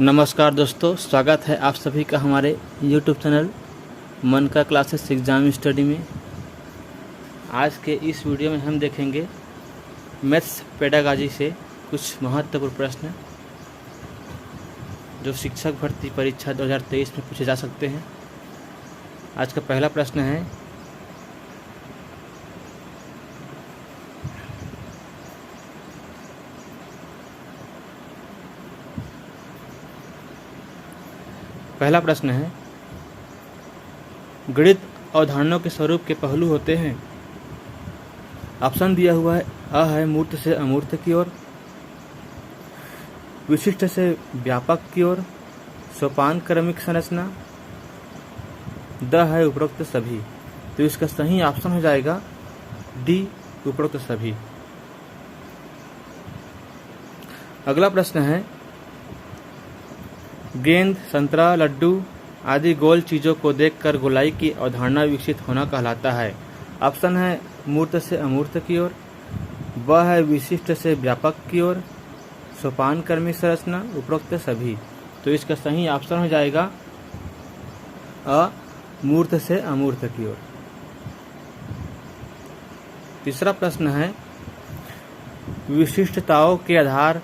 नमस्कार दोस्तों, स्वागत है आप सभी का हमारे YouTube चैनल मन का क्लासेस एग्ज़ाम स्टडी में। आज के इस वीडियो में हम देखेंगे मैथ्स पेडागॉजी से कुछ महत्वपूर्ण प्रश्न जो शिक्षक भर्ती परीक्षा 2023 में पूछे जा सकते हैं। आज का पहला प्रश्न है, गणित अवधारणाओं के स्वरूप के पहलू होते हैं। ऑप्शन दिया हुआ है, अ है मूर्त से अमूर्त की ओर, विशिष्ट से व्यापक की ओर, सोपान क्रमिक संरचना, द है उपरोक्त सभी। तो इसका सही ऑप्शन हो जाएगा डी, उपरोक्त सभी। अगला प्रश्न है, गेंद, संतरा, लड्डू आदि गोल चीज़ों को देखकर गोलाई की अवधारणा विकसित होना कहलाता है। ऑप्शन है मूर्त से अमूर्त की ओर, ब है विशिष्ट से व्यापक की ओर, सोपान क्रमिक संरचना, उपरोक्त सभी। तो इसका सही ऑप्शन हो जाएगा अ, मूर्त से अमूर्त की ओर। तीसरा प्रश्न है, विशिष्टताओं के आधार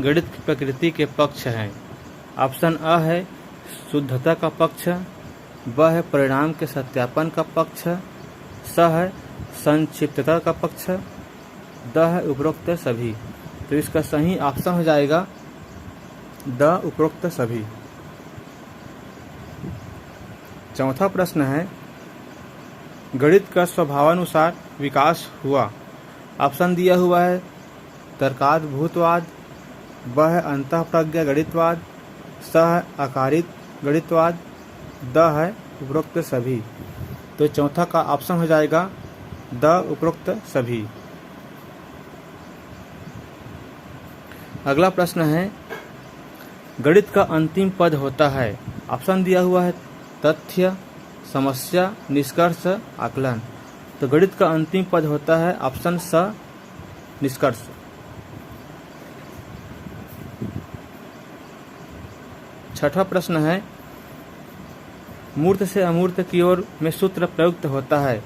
गणित की प्रकृति के पक्ष हैं। ऑप्शन अ है शुद्धता का पक्ष, ब है परिणाम के सत्यापन का पक्ष, स है संक्षिप्तता का पक्ष, द है उपरोक्त सभी। तो इसका सही ऑप्शन हो जाएगा द, उपरोक्त सभी। चौथा प्रश्न है, गणित का स्वभावानुसार विकास हुआ। ऑप्शन दिया हुआ है तर्काद्भूतवाद, ब है अंतःप्रज्ञा गणितवाद, स है आकारित गणितवाद, द है उपरोक्त सभी। तो चौथा का ऑप्शन हो जाएगा द, उपरोक्त सभी। अगला प्रश्न है, गणित का अंतिम पद होता है। ऑप्शन दिया हुआ है तथ्य, समस्या, निष्कर्ष, आकलन। तो गणित का अंतिम पद होता है ऑप्शन स, निष्कर्ष। छठा प्रश्न है, मूर्त से अमूर्त की ओर में सूत्र प्रयुक्त होता है।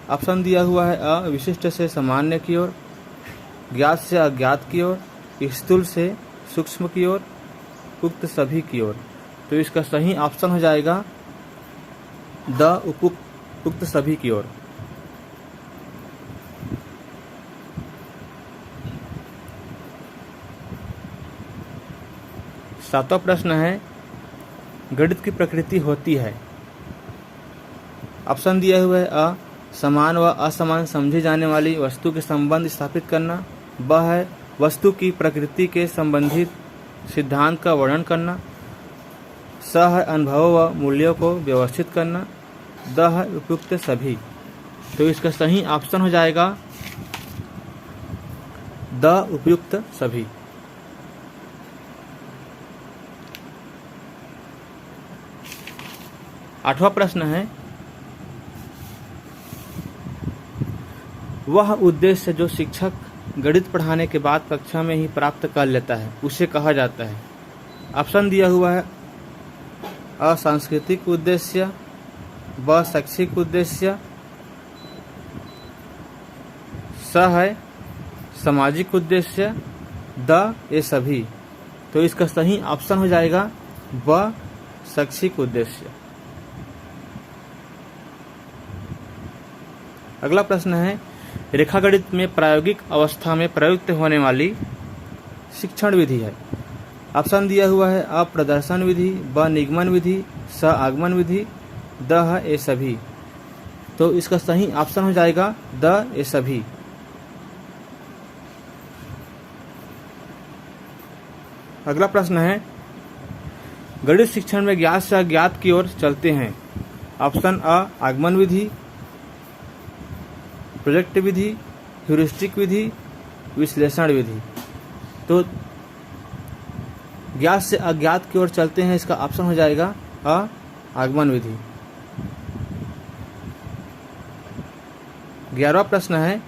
ऑप्शन दिया हुआ है अ, विशिष्ट से सामान्य की ओर, ज्ञात से अज्ञात की ओर, स्थूल से सूक्ष्म की ओर, उक्त सभी की ओर। तो इसका सही ऑप्शन हो जाएगा द, उक्त सभी की ओर। सातवां प्रश्न है, गणित की प्रकृति होती है। ऑप्शन दिया हुआ है अ, समान व असमान समझी जाने वाली वस्तु के संबंध स्थापित करना, ब है वस्तु की प्रकृति के संबंधित सिद्धांत का वर्णन करना, स है अनुभव व मूल्यों को व्यवस्थित करना, द है उपयुक्त सभी। तो इसका सही ऑप्शन हो जाएगा द, उपयुक्त सभी। आठवां प्रश्न है, वह उद्देश्य जो शिक्षक गणित पढ़ाने के बाद कक्षा में ही प्राप्त कर लेता है उसे कहा जाता है। ऑप्शन दिया हुआ है अ, सांस्कृतिक उद्देश्य, ब, शैक्षिक उद्देश्य, स है सामाजिक उद्देश्य, द, ये सभी। तो इसका सही ऑप्शन हो जाएगा ब, शैक्षिक उद्देश्य। अगला प्रश्न है, रेखागणित में प्रायोगिक अवस्था में प्रयुक्त होने वाली शिक्षण विधि है। ऑप्शन दिया हुआ है अ, प्रदर्शन विधि, ब, निगमन विधि, स, आगमन विधि, द है ये सभी। तो इसका सही ऑप्शन हो जाएगा द, ये सभी। अगला प्रश्न है, गणित शिक्षण में ज्ञात से अज्ञात की ओर चलते हैं। ऑप्शन अ, आगमन विधि, प्रोजेक्ट विधि, ह्यूरिस्टिक विधि, विश्लेषण विधि। तो ज्ञात से अज्ञात की ओर चलते हैं, इसका ऑप्शन हो जाएगा अ, आगमन विधि। 11वां प्रश्न है,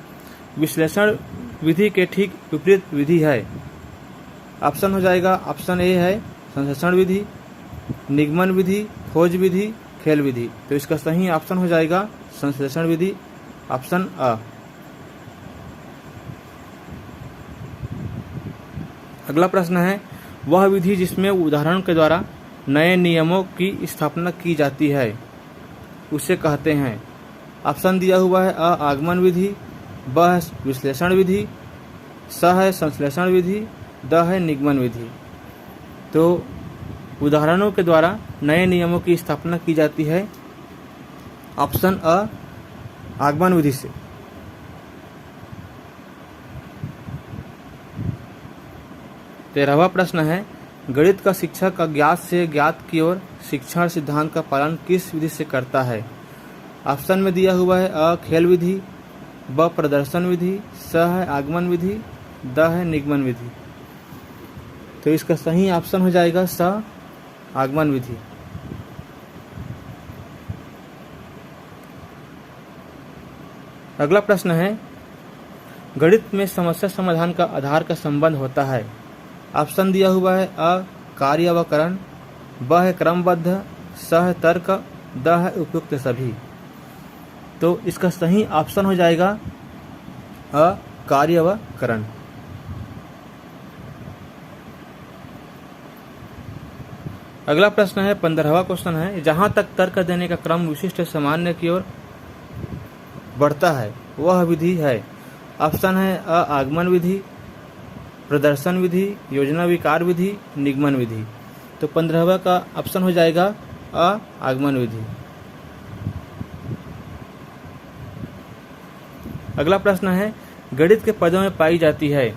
विश्लेषण विधि के ठीक विपरीत विधि है। ऑप्शन हो जाएगा, ऑप्शन ए है संश्लेषण विधि, निगमन विधि, खोज विधि, खेल विधि। तो इसका सही ऑप्शन हो जाएगा संश्लेषण विधि, ऑप्शन अ। अगला प्रश्न है, वह विधि जिसमें उदाहरण के द्वारा नए नियमों की स्थापना की जाती है उसे कहते हैं। ऑप्शन दिया हुआ है अ आगमन विधि, ब है विश्लेषण विधि, स है संश्लेषण विधि, द है निगमन विधि। तो उदाहरणों के द्वारा नए नियमों की स्थापना की जाती है ऑप्शन अ आगमन विधि से। तेरहवां प्रश्न है, गणित का शिक्षक अज्ञात से ज्ञात की ओर शिक्षण सिद्धांत का पालन किस विधि से करता है। ऑप्शन में दिया हुआ है अ खेल विधि, ब प्रदर्शन विधि, स है आगमन विधि, द है निगमन विधि। तो इसका सही ऑप्शन हो जाएगा स आगमन विधि। अगला प्रश्न है, गणित में समस्या समाधान का आधार का संबंध होता है। ऑप्शन दिया हुआ है अ कार्य व करण, ब है क्रमबद्ध, स है तर्क, द है उपयुक्त सभी। तो इसका सही ऑप्शन हो जाएगा अ कार्य व करण। अगला प्रश्न है 15वां क्वेश्चन है, जहां तक तर्क देने का क्रम विशिष्ट सामान्य की ओर बढ़ता है वह विधि है। ऑप्शन है अ आगमन विधि, प्रदर्शन विधि, योजना विकार विधि, निगमन विधि। तो 15वां का ऑप्शन हो जाएगा अ आगमन विधि। अगला प्रश्न है, गणित के पदों में पाई जाती है।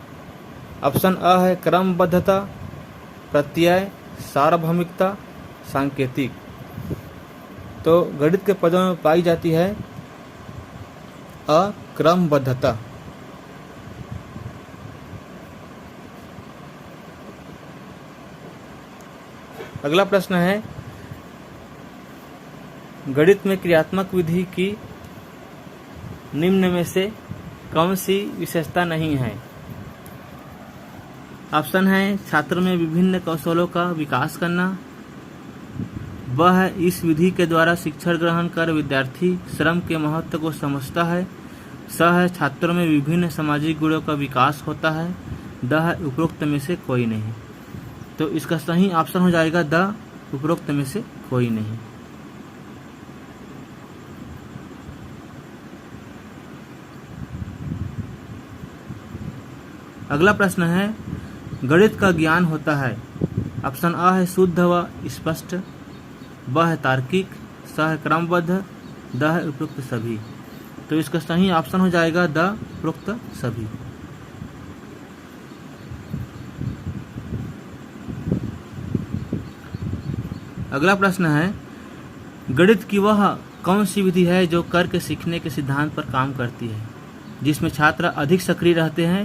ऑप्शन अ है क्रमबद्धता, प्रत्यय, सार्वभौमिकता, सांकेतिक। तो गणित के पदों में पाई जाती है अक्रमबद्धता। अगला प्रश्न है, गणित में क्रियात्मक विधि की निम्न में से कौन सी विशेषता नहीं है। ऑप्शन है छात्रों में विभिन्न कौशलों का विकास करना, ब है इस विधि के द्वारा शिक्षण ग्रहण कर विद्यार्थी श्रम के महत्व को समझता है, स है छात्रों में विभिन्न सामाजिक गुणों का विकास होता है, द है उपरोक्त में से कोई नहीं। तो इसका सही ऑप्शन हो जाएगा द उपरोक्त में से कोई नहीं। अगला प्रश्न है, गणित का ज्ञान होता है। ऑप्शन अ है शुद्ध व स्पष्ट, ब है तार्किक, स है क्रमबद्ध, द है उपरोक्त सभी। तो इसका सही ऑप्शन हो जाएगा द उपरोक्त सभी। अगला प्रश्न है, गणित की वह कौन सी विधि है जो करके सीखने के सिद्धांत पर काम करती है, जिसमें छात्र अधिक सक्रिय रहते हैं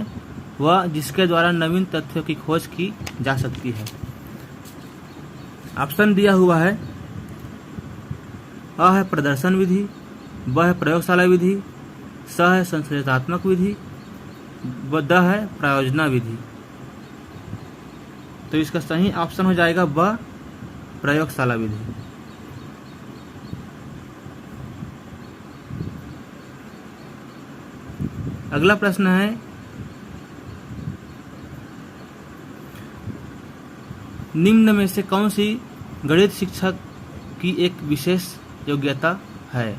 व जिसके द्वारा नवीन तथ्यों की खोज की जा सकती है। ऑप्शन दिया हुआ है अ है प्रदर्शन विधि, ब है प्रयोगशाला विधि, स है संश्लेषणात्मक विधि, व द है प्रयोजना विधि। तो इसका सही ऑप्शन हो जाएगा ब प्रयोगशाला विधि। अगला प्रश्न है, निम्न में से कौन सी गणित शिक्षक की एक विशेष योग्यता है।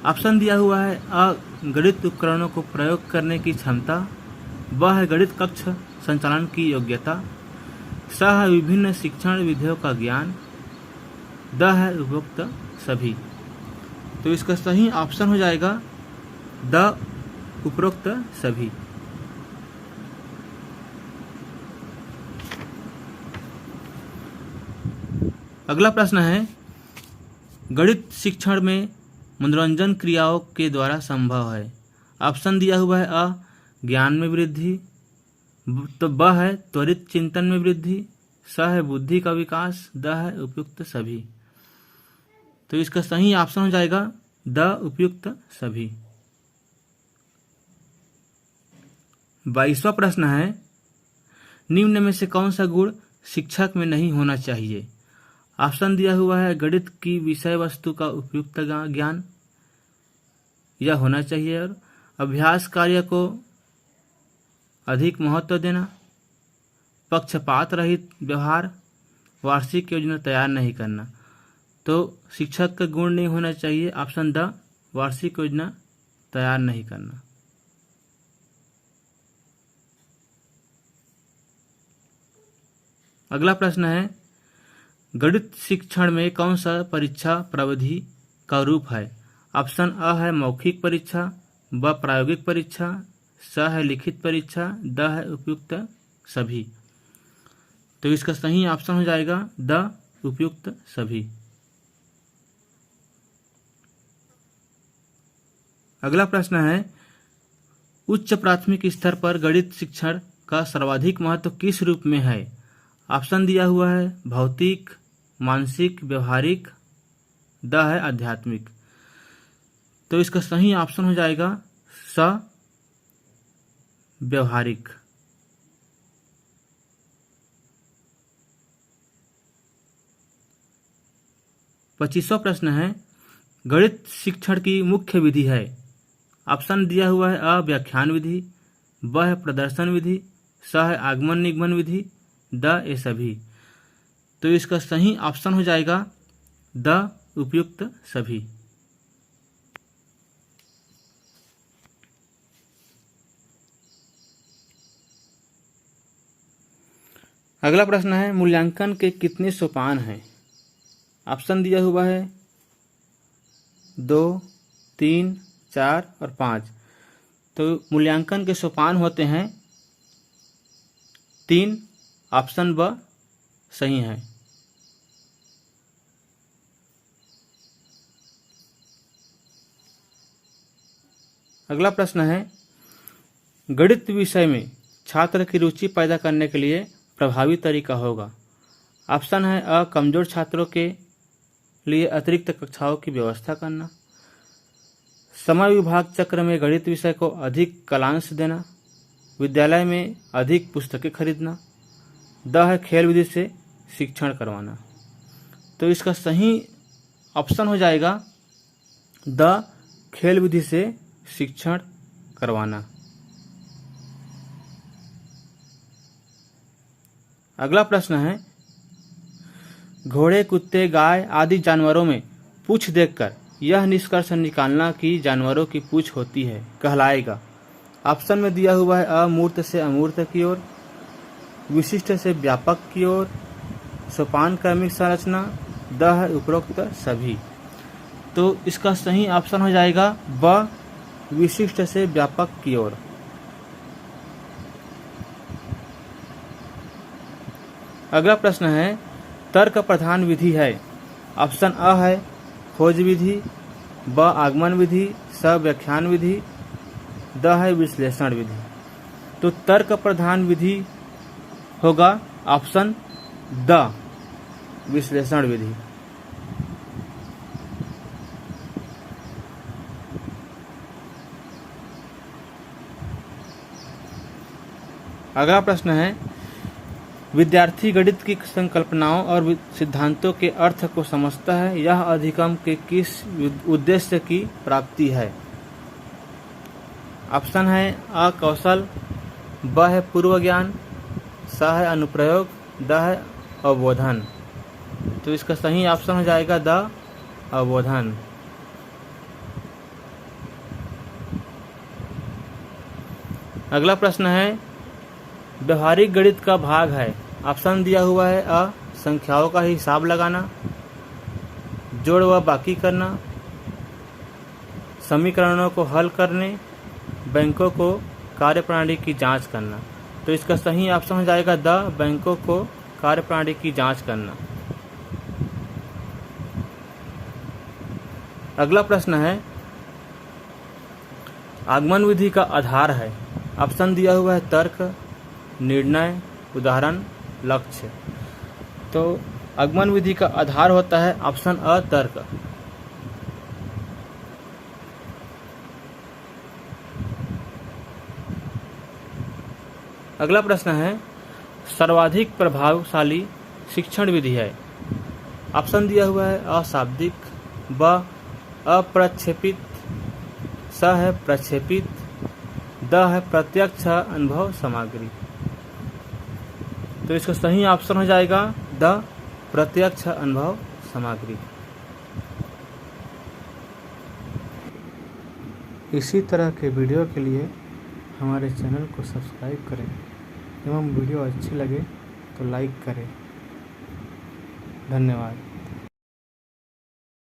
ऑप्शन दिया हुआ है अ गणित उपकरणों को प्रयोग करने की क्षमता, ब है गणित कक्ष संचालन की योग्यता, स है विभिन्न शिक्षण विधियों का ज्ञान, द है उपरोक्त सभी। तो इसका सही ऑप्शन हो जाएगा द उपरोक्त सभी। अगला प्रश्न है, गणित शिक्षण में मनोरंजन क्रियाओं के द्वारा संभव है। ऑप्शन दिया हुआ है अ ज्ञान में वृद्धि, तो ब है त्वरित चिंतन में वृद्धि, स है बुद्धि का विकास, द है उपयुक्त सभी। तो इसका सही ऑप्शन हो जाएगा द उपयुक्त सभी। 22वां प्रश्न है, निम्न में से कौन सा गुण शिक्षक में नहीं होना चाहिए। ऑप्शन दिया हुआ है गणित की विषय वस्तु का उपयुक्त ज्ञान यह होना चाहिए, और अभ्यास कार्य को अधिक महत्व देना, पक्षपात रहित व्यवहार, वार्षिक योजना तैयार नहीं करना। तो शिक्षक का गुण नहीं होना चाहिए, ऑप्शन द वार्षिक योजना तैयार नहीं करना। अगला प्रश्न है गणित शिक्षण में कौन सा परीक्षा प्रविधि का रूप है। ऑप्शन अ है मौखिक परीक्षा, ब प्रायोगिक परीक्षा, स है लिखित परीक्षा, द है उपयुक्त सभी। तो इसका सही ऑप्शन हो जाएगा द उपयुक्त सभी। अगला प्रश्न है उच्च प्राथमिक स्तर पर गणित शिक्षण का सर्वाधिक महत्व किस रूप में है। ऑप्शन दिया हुआ है भौतिक, मानसिक, व्यवहारिक, द है आध्यात्मिक। तो इसका सही ऑप्शन हो जाएगा स व्यवहारिक। पच्चीसवां प्रश्न है गणित शिक्षण की मुख्य विधि है। ऑप्शन दिया हुआ है अ व्याख्यान विधि, ब है प्रदर्शन विधि, स है आगमन निगमन विधि, द ये सभी। तो इसका सही ऑप्शन हो जाएगा द उपयुक्त सभी। अगला प्रश्न है मूल्यांकन के कितने सोपान हैं। ऑप्शन दिया हुआ है 2, 3, 4 और 5। तो मूल्यांकन के सोपान होते हैं 3। ऑप्शन ब सही है। अगला प्रश्न है गणित विषय में छात्र की रुचि पैदा करने के लिए प्रभावी तरीका होगा। ऑप्शन है अ कमजोर छात्रों के लिए अतिरिक्त कक्षाओं की व्यवस्था करना, समय विभाग चक्र में गणित विषय को अधिक कालांश देना, विद्यालय में अधिक पुस्तकें खरीदना, द है खेल विधि से शिक्षण करवाना। तो इसका सही ऑप्शन हो जाएगा द खेल विधि से शिक्षण करवाना। अगला प्रश्न है घोड़े, कुत्ते, गाय आदि जानवरों में पूंछ देखकर यह निष्कर्ष निकालना कि जानवरों की पूंछ होती है कहलाएगा। ऑप्शन में दिया हुआ है अमूर्त से अमूर्त की ओर, विशिष्ट से व्यापक की ओर, सोपान क्रमिक संरचना, द है उपरोक्त सभी। तो इसका सही ऑप्शन हो जाएगा ब विशिष्ट से व्यापक की ओर। अगला प्रश्न है तर्क प्रधान विधि है। ऑप्शन अ है खोज विधि, ब आगमन विधि, स व्याख्यान विधि, द है विश्लेषण विधि। तो तर्क प्रधान विधि होगा ऑप्शन द विश्लेषण विधि। अगला प्रश्न है विद्यार्थी गणित की संकल्पनाओं और सिद्धांतों के अर्थ को समझता है, यह अधिगम के किस उद्देश्य की प्राप्ति है। ऑप्शन है अ कौशल, ब है पूर्व ज्ञान, स है अनुप्रयोग, द है अवबोधन। तो इसका सही ऑप्शन हो जाएगा द अवबोधन। अगला प्रश्न है व्यवहारिक गणित का भाग है। ऑप्शन दिया हुआ है अ संख्याओं का हिसाब लगाना, जोड़ व बाकी करना, समीकरणों को हल करने, बैंकों को कार्यप्रणाली की जांच करना। तो इसका सही ऑप्शन हो जाएगा द बैंकों को कार्यप्रणाली की जांच करना। अगला प्रश्न है आगमन विधि का आधार है। ऑप्शन दिया हुआ है तर्क, निर्णय, उदाहरण, लक्ष्य। तो आगमन विधि का आधार होता है ऑप्शन अ तर्क। अगला प्रश्न है सर्वाधिक प्रभावशाली शिक्षण विधि है? ऑप्शन दिया हुआ है अशाब्दिक, ब अप्रक्षेपित, स है प्रक्षेपित, द है प्रत्यक्ष अनुभव सामग्री। तो इसका सही ऑप्शन हो जाएगा द प्रत्यक्ष अनुभव सामग्री। इसी तरह के वीडियो के लिए हमारे चैनल को सब्सक्राइब करें एवं वीडियो अच्छी लगे तो लाइक करें। धन्यवाद।